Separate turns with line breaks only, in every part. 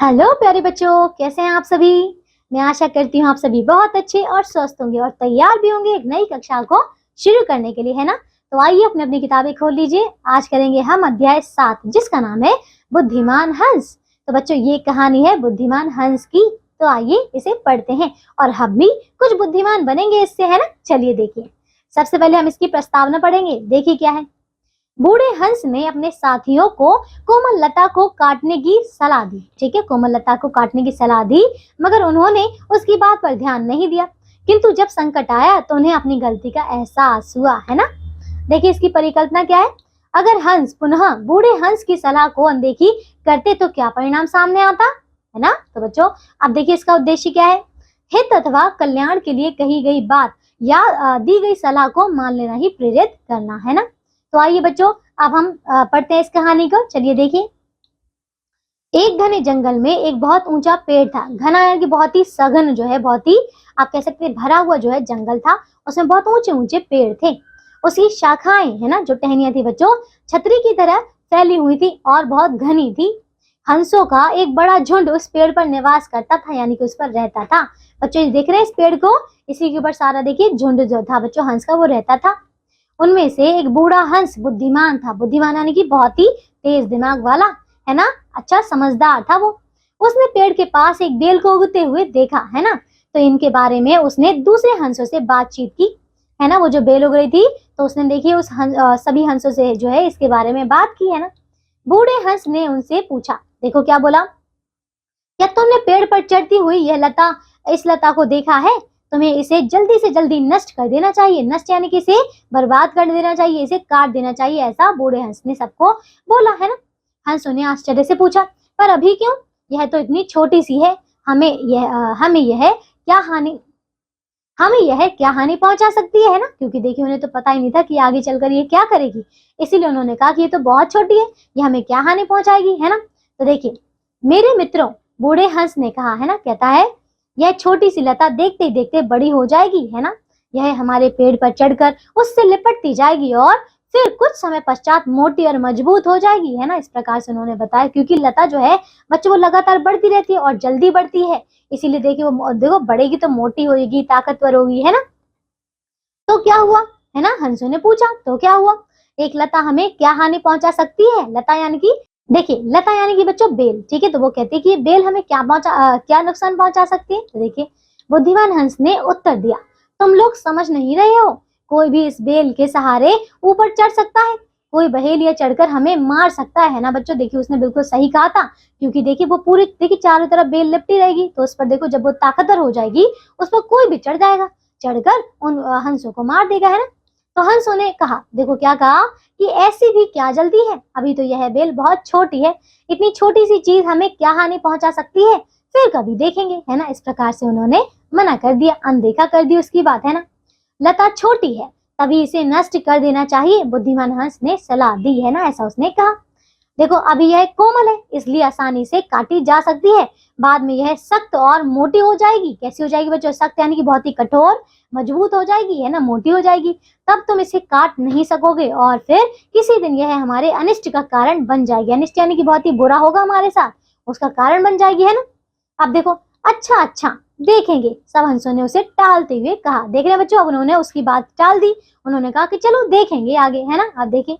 Hello प्यारे बच्चों, कैसे हैं आप सभी। मैं आशा करती हूँ आप सभी बहुत अच्छे और स्वस्थ होंगे और तैयार भी होंगे एक नई कक्षा को शुरू करने के लिए, है ना। तो आइए अपनी अपनी किताबें खोल लीजिए। आज करेंगे हम अध्याय 7 जिसका नाम है बुद्धिमान हंस। तो बच्चों ये कहानी है बुद्धिमान हंस की। तो आइए इसे पढ़ते हैं और हम भी कुछ बुद्धिमान बनेंगे इससे, है ना। चलिए देखिए, सबसे पहले हम इसकी प्रस्तावना पढ़ेंगे। देखिए क्या है। बूढ़े हंस ने अपने साथियों को कोमल लता को काटने की सलाह दी। ठीक है, कोमल लता को काटने की सलाह दी, मगर उन्होंने उसकी बात पर ध्यान नहीं दिया। किंतु जब संकट आया तो उन्हें अपनी गलती का एहसास हुआ, है ना। देखिए इसकी परिकल्पना क्या है। अगर हंस पुनः बूढ़े हंस की सलाह को अनदेखी करते तो क्या परिणाम सामने आता, है ना। तो बच्चों अब देखिए इसका उद्देश्य क्या है। हित अथवा कल्याण के लिए कही गई बात या दी गई सलाह को मान लेना ही प्रेरित करना, है ना। तो आइए बच्चों अब हम पढ़ते हैं इस कहानी को। चलिए देखिए। एक घने जंगल में एक बहुत ऊंचा पेड़ था। घना यानी कि बहुत ही सघन जो है, बहुत ही आप कह सकते हैं भरा हुआ जो है जंगल था। उसमें बहुत ऊंचे ऊंचे पेड़ थे। उसकी शाखाएं, है ना, जो टहनियां थी बच्चों, छतरी की तरह फैली हुई थी और बहुत घनी थी। हंसों का एक बड़ा झुंड उस पेड़ पर निवास करता था, यानी कि उस पर रहता था। बच्चों देख रहे हैं इस पेड़ को, इसी के ऊपर सारा देखिए झुंड जो था बच्चों हंस का वो रहता था। उनमें से एक बूढ़ा हंस बुद्धिमान था। बुद्धिमान यानी कि बहुत ही तेज दिमाग वाला, है ना, अच्छा समझदार था वो। उसने पेड़ के पास एक बेल को उगते हुए देखा, है ना। तो इनके बारे में उसने दूसरे हंसों से बातचीत की, है ना। वो जो बेल उग रही थी तो उसने देखिए सभी हंसों से जो है इसके बारे में बात की, है ना। बूढ़े हंस ने उनसे पूछा, देखो क्या बोला, क्या तुमने पेड़ पर चढ़ती हुई यह लता, इस लता को देखा है। तुम्हें इसे जल्दी से जल्दी नष्ट कर देना चाहिए। नष्ट यानी कि इसे बर्बाद कर देना चाहिए, इसे काट देना चाहिए, ऐसा बूढ़े हंस ने सबको बोला, है ना। हंसों ने आश्चर्य से पूछा, पर अभी क्यों, यह तो इतनी छोटी सी है। हमें यह क्या हानि पहुंचा सकती है ना। क्योंकि देखिए उन्हें तो पता ही नहीं था कि आगे चलकर ये क्या करेगी, इसीलिए उन्होंने कहा कि ये तो बहुत छोटी है, ये हमें क्या हानि पहुंचाएगी, है ना। तो देखिए मेरे मित्रों, बूढ़े हंस ने कहा, है ना, कहता है यह छोटी सी लता देखते देखते बड़ी हो जाएगी, है ना। यह हमारे पेड़ पर चढ़कर उससे लिपटती जाएगी और फिर कुछ समय पश्चात मोटी और मजबूत हो जाएगी, है ना। इस प्रकार से उन्होंने बताया, क्योंकि लता जो है बच्चों वो लगातार बढ़ती रहती है और जल्दी बढ़ती है, इसीलिए देखिए वो देखो बढ़ेगी तो मोटी होगी, ताकतवर होगी, है ना। तो क्या हुआ, है ना, हंसों ने पूछा तो क्या हुआ। एक लता हमें क्या हानि पहुंचा सकती है। लता यानी कि देखिए, लता यानी कि बच्चों बेल, ठीक है। तो वो कहते हैं कि ये बेल हमें क्या नुकसान पहुंचा सकती है। तो देखिए बुद्धिमान हंस ने उत्तर दिया, तुम लोग समझ नहीं रहे हो। कोई भी इस बेल के सहारे ऊपर चढ़ सकता है, कोई बहेलिया चढ़कर हमें मार सकता है ना बच्चों। देखिए उसने बिल्कुल सही कहा था, क्योंकि देखिए वो पूरी देखिए चारों तरफ बेल लिपटी रहेगी, तो उस पर देखो जब वो ताकतवर हो जाएगी उस पर कोई भी चढ़ जाएगा, चढ़कर उन हंसों को मार देगा, है ना। तो हंसों ने कहा, देखो क्या कहा, कि ऐसी भी क्या जल्दी है, अभी तो यह बेल बहुत छोटी है, इतनी छोटी सी चीज हमें क्या हानि पहुंचा सकती है, फिर कभी देखेंगे, है ना। इस प्रकार से उन्होंने मना कर दिया, अनदेखा कर दी उसकी बात, है ना। लता छोटी है तभी इसे नष्ट कर देना चाहिए, बुद्धिमान हंस ने सलाह दी, है ना, ऐसा उसने कहा। देखो अभी यह कोमल है इसलिए आसानी से काटी जा सकती है, बाद में यह सख्त और मोटी हो जाएगी। कैसी हो जाएगी बच्चों, सख्त यानी कि बहुत ही कठोर, मजबूत हो जाएगी, है ना, मोटी हो जाएगी, तब तुम इसे काट नहीं सकोगे और फिर किसी दिन यह हमारे अनिष्ट का कारण बन जाएगी। अनिष्ट यानी कि बहुत ही बुरा होगा हमारे साथ, उसका कारण बन जाएगी, है ना। अब देखो, अच्छा अच्छा देखेंगे, सब हंसों ने उसे टालते हुए कहा। देख रहे बच्चों, अब उन्होंने उसकी बात टाल दी, उन्होंने कहा कि चलो देखेंगे आगे, है ना। अब देखिए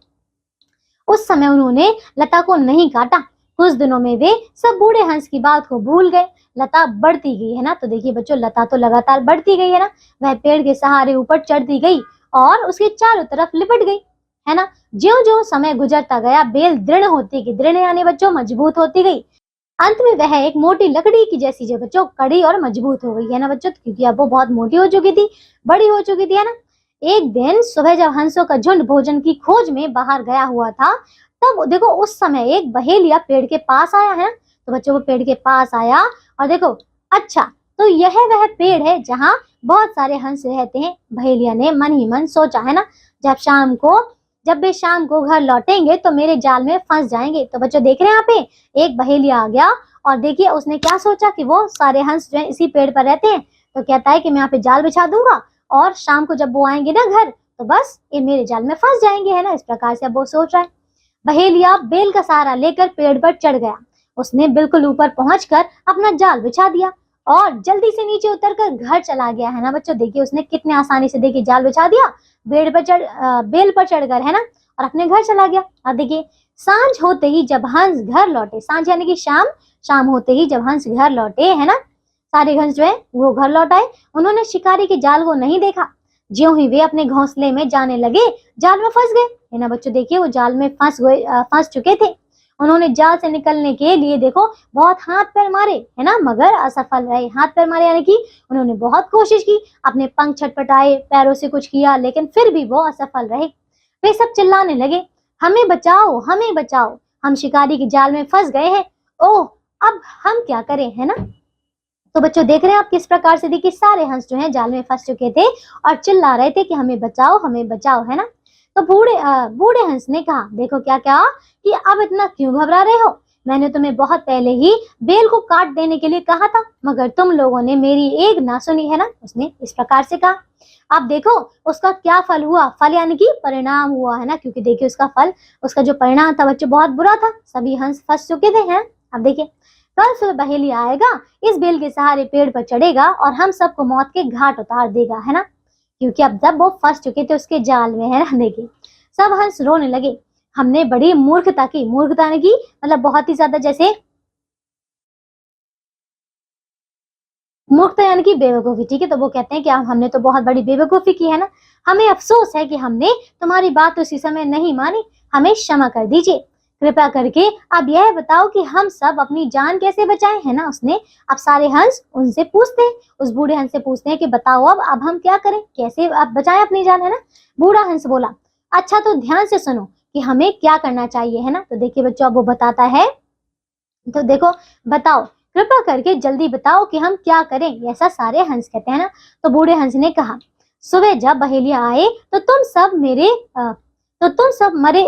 उस समय उन्होंने लता को नहीं काटा। कुछ दिनों में वे सब बूढ़े हंस की बात को भूल गए। लता बढ़ती गई, है ना। तो देखिए बच्चों लता तो लगातार बढ़ती गई, है ना, वह पेड़ के सहारे ऊपर चढ़ती गई और उसके चारों तरफ लिपट गई, है ना। ज्यों ज्यों समय गुजरता गया बेल दृढ़ होती गई, दृढ़ यानी बच्चों मजबूत होती गई। अंत में वह एक मोटी लकड़ी की जैसी जो बच्चों कड़ी और मजबूत हो गई, है ना बच्चों, क्योंकि अब वो बहुत मोटी हो चुकी थी, बड़ी हो चुकी थी, है ना। एक दिन सुबह जब हंसों का झुंड भोजन की खोज में बाहर गया हुआ था, तब देखो उस समय एक बहेलिया पेड़ के पास आया, है। तो बच्चों वो पेड़ के पास आया और देखो, अच्छा तो यह वह पेड़ है जहाँ बहुत सारे हंस रहते हैं। बहेलिया ने मन ही मन सोचा, है ना, जब वे शाम को घर लौटेंगे तो मेरे जाल में फंस जाएंगे। तो बच्चों देख रहे हैं यहाँ पे एक बहेलिया आ गया और देखिए उसने क्या सोचा कि वो सारे हंस जो है इसी पेड़ पर रहते हैं, तो कहता है कि मैं यहाँ पे जाल बिछा दूंगा और शाम को जब वो आएंगे ना घर तो बस ये मेरे जाल में फंस जाएंगे, है ना। इस प्रकार से अब वो सोच रहा है। बहेलिया बेल का सहारा लेकर पेड़ पर चढ़ गया। उसने बिल्कुल ऊपर पहुंचकर अपना जाल बिछा दिया और जल्दी से नीचे उतरकर घर चला गया, है ना बच्चों। देखिए उसने कितने आसानी से देखिए जाल बिछा दिया, बेल पर चढ़कर, है ना, और अपने घर चला गया। अब देखिए सांझ होते ही जब हंस घर लौटे, सांझ यानी कि शाम, शाम होते ही जब हंस घर लौटे, है ना, सारे हंस जो है वो घर लौट आए। उन्होंने शिकारी के जाल को नहीं देखा। ज्यों ही वे अपने घोंसले में जाने लगे, जाल में फंस गए, है ना बच्चों। देखिए वो जाल में फंस चुके थे। उन्होंने जाल से निकलने के लिए देखो बहुत हाथ पैर मारे, है ना, मगर असफल रहे। हाथ पैर मारे यानी कि उन्होंने बहुत कोशिश की, अपने पंख छटपटाए, पैरों से कुछ किया, लेकिन फिर भी वो असफल रहे। वे सब चिल्लाने लगे, हमें बचाओ, हमें बचाओ, हम शिकारी के जाल में फंस गए हैं। ओह, अब हम क्या करें, है ना। तो बच्चों देख रहे हैं आप किस प्रकार से देखिए सारे हंस जो हैं जाल में फंस चुके थे और चिल्ला रहे थे कि हमें बचाओ, हमें बचाओ, है ना। तो बूढ़े हंस ने कहा, देखो क्या कहा कि अब इतना क्यों घबरा रहे हो, मैंने तुम्हें बहुत पहले ही बेल को काट देने के लिए कहा था, मगर तुम लोगों ने मेरी एक ना सुनी, है ना। उसने इस प्रकार से कहा। अब देखो उसका क्या फल हुआ, फल यानी कि परिणाम हुआ, है ना, क्योंकि देखिए उसका फल, उसका जो परिणाम था बच्चों बहुत बुरा था, सभी हंस फंस चुके थे, हैं। अब देखिए कल सुबह बहेलिया आएगा, इस बेल के सहारे पेड़ पर चढ़ेगा और हम सबको मौत के घाट उतार देगा, है ना, क्योंकि अब जब वो फंस चुके थे उसके जाल में, है ना। देखिए सब हंस रोने लगे, हमने बड़ी मूर्खता की, मूर्खता ने की मतलब बहुत ही ज्यादा, जैसे मूर्खता यानी कि बेवकूफी, ठीक है। तो वो कहते हैं कि हमने तो बहुत बड़ी बेवकूफी की, है ना, हमें अफसोस है कि हमने तुम्हारी बात उसी समय नहीं मानी, हमें क्षमा कर दीजिए, कृपया करके अब यह बताओ कि हम सब अपनी जान कैसे बचाएं, है ना। उसने अब सारे हंस उनसे पूछते हैं, उस बूढ़े हंस से पूछते हैं कि बताओ अब हम क्या करें, कैसे अब बचाएं अपनी जान, है ना। बूढ़ा हंस बोला, अच्छा तो ध्यान से सुनो कि हमें क्या करना चाहिए, है ना। तो देखिए बच्चों अब वो बताता है, तो देखो बताओ, कृपया करके जल्दी बताओ कि हम क्या करें, ऐसा सारे हंस कहते हैं ना। तो बूढ़े हंस ने कहा, सुबह जब बहेलिया आए तो तुम सब मेरे तो तुम सब मरे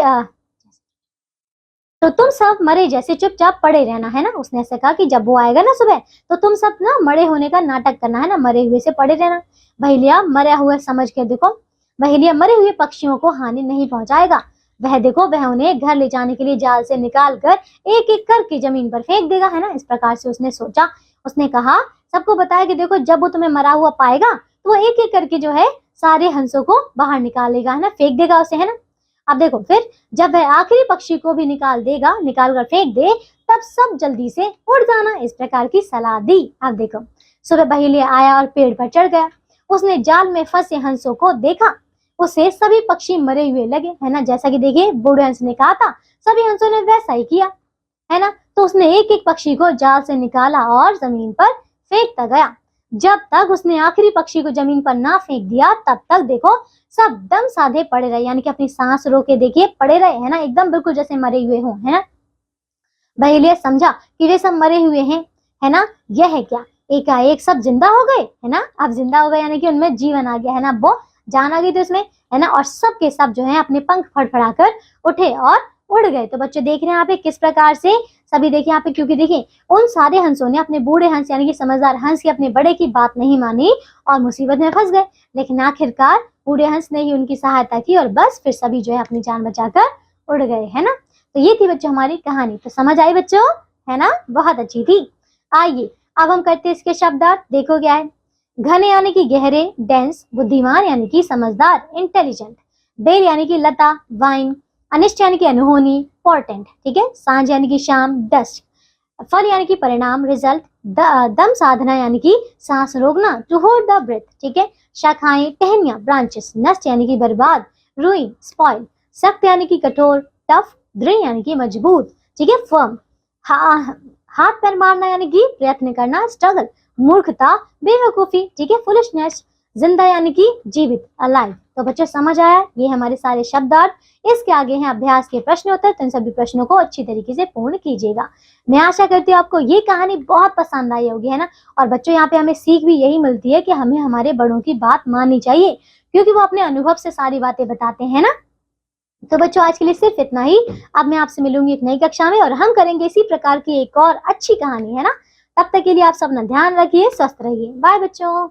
तो तुम सब मरे जैसे चुपचाप पड़े रहना, है ना। उसने ऐसे कहा कि जब वो आएगा ना सुबह तो तुम सब ना मरे होने का नाटक करना, है ना, मरे हुए से पड़े रहना। बहेलिया मरा हुआ समझ के देखो, बहेलिया मरे हुए पक्षियों को हानि नहीं पहुंचाएगा, वह देखो वह उन्हें घर ले जाने के लिए जाल से निकाल कर एक एक करके जमीन पर फेंक देगा, है ना। इस प्रकार से उसने सोचा, उसने कहा सबको बताया कि देखो जब वो तुम्हें मरा हुआ पाएगा तो वो एक एक करके जो है सारे हंसों को बाहर निकालेगा, है ना, फेंक देगा उसे, है ना। अब देखो फिर जब वह आखिरी पक्षी को भी निकाल देगा, निकाल कर फेंक दे, तब सब जल्दी से उड़ जाना, इस प्रकार की सलाह दी। अब देखो सुबह बहेलिया आया और पेड़ पर चढ़ गया, उसने जाल में फंसे हंसों को देखा, उसे सभी पक्षी मरे हुए लगे, है ना। जैसा कि देखिए बूढ़े हंस ने कहा था सभी हंसों ने वैसा ही किया, है ना। तो उसने एक एक पक्षी को जाल से निकाला और जमीन पर फेंकता गया, जब तक उसने आखिरी पक्षी को जमीन पर ना फेंक दिया तब तक देखो सब दम साधे पड़े रहे, यानी कि अपनी सांस रोके देखिए पड़े रहे, है ना, एकदम बिल्कुल जैसे मरे हुए हों, है ना। बहेलिया समझा कि वे सब मरे हुए हैं, है ना, यह है क्या, एकाएक सब जिंदा हो गए, है ना। अब जिंदा हो गए यानी कि उनमें जीवन आ गया, है ना, वो जान आ गई थी उसमें, है ना, और सब के सब जो है अपने पंख फड़फड़ाकर उठे और उड़ गए। तो बच्चे देख रहे हैं यहाँ पे किस प्रकार से सभी देखिए यहाँ पे, क्योंकि देखिए उन सारे हंसों ने अपने बूढ़े हंस यानी कि समझदार हंस की अपने बड़े की बात नहीं मानी और मुसीबत में फंस गए, लेकिन आखिरकार बूढ़े हंस ने ही उनकी सहायता की और बस फिर सभी जो है अपनी जान बचाकर उड़ गए, है ना। तो ये थी बच्चों हमारी कहानी, तो समझ आई बच्चों, है ना, बहुत अच्छी थी। आइए अब हम करते हैं इसके शब्दार्थ, देखो क्या है। घने यानी कि गहरे, डेंस, बुद्धिमान यानी कि समझदार, इंटेलिजेंट, बेल यानी कि लता, वाइन, अनिष्ट यानी कि अनहोनी, पोर्टेंट, ठीक है, सांझ यानी कि शाम, डस्ट, फल यानी कि परिणाम, रिजल्ट, दम साधना यानी कि सांस रोकना, टू होल्ड द ब्रेथ, ठीक है, शाखाएं, टहनियां, ब्रांचेस, नष्ट यानी कि बर्बाद, रूइन, स्पॉइल, सख्त यानी कि कठोर, टफ, दृढ़ यानी कि मजबूत, ठीक है, फर्म, हाथ पैर मारना यानी कि प्रयत्न करना, स्ट्रगल, मूर्खता, बेवकूफी, ठीक है, फुलिशनेस, जिंदा यानी कि जीवित, अलाइव। तो बच्चों समझ आया, ये हमारे सारे शब्दार्थ। इसके आगे हैं अभ्यास के प्रश्न उत्तर, तो इन सभी प्रश्नों को अच्छी तरीके से पूर्ण कीजिएगा। मैं आशा करती हूँ आपको ये कहानी बहुत पसंद आई होगी, है ना। और बच्चों यहाँ पे हमें सीख भी यही मिलती है कि हमें हमारे बड़ों की बात माननी चाहिए, क्योंकि वो अपने अनुभव से सारी बातें बताते हैं ना। तो बच्चों आज के लिए सिर्फ इतना ही, अब मैं आपसे मिलूंगी एक नई कक्षा में और हम करेंगे इसी प्रकार की एक और अच्छी कहानी, है ना। तब तक के लिए आप सब अपना ध्यान रखिए, स्वस्थ रहिए, बाय बच्चों।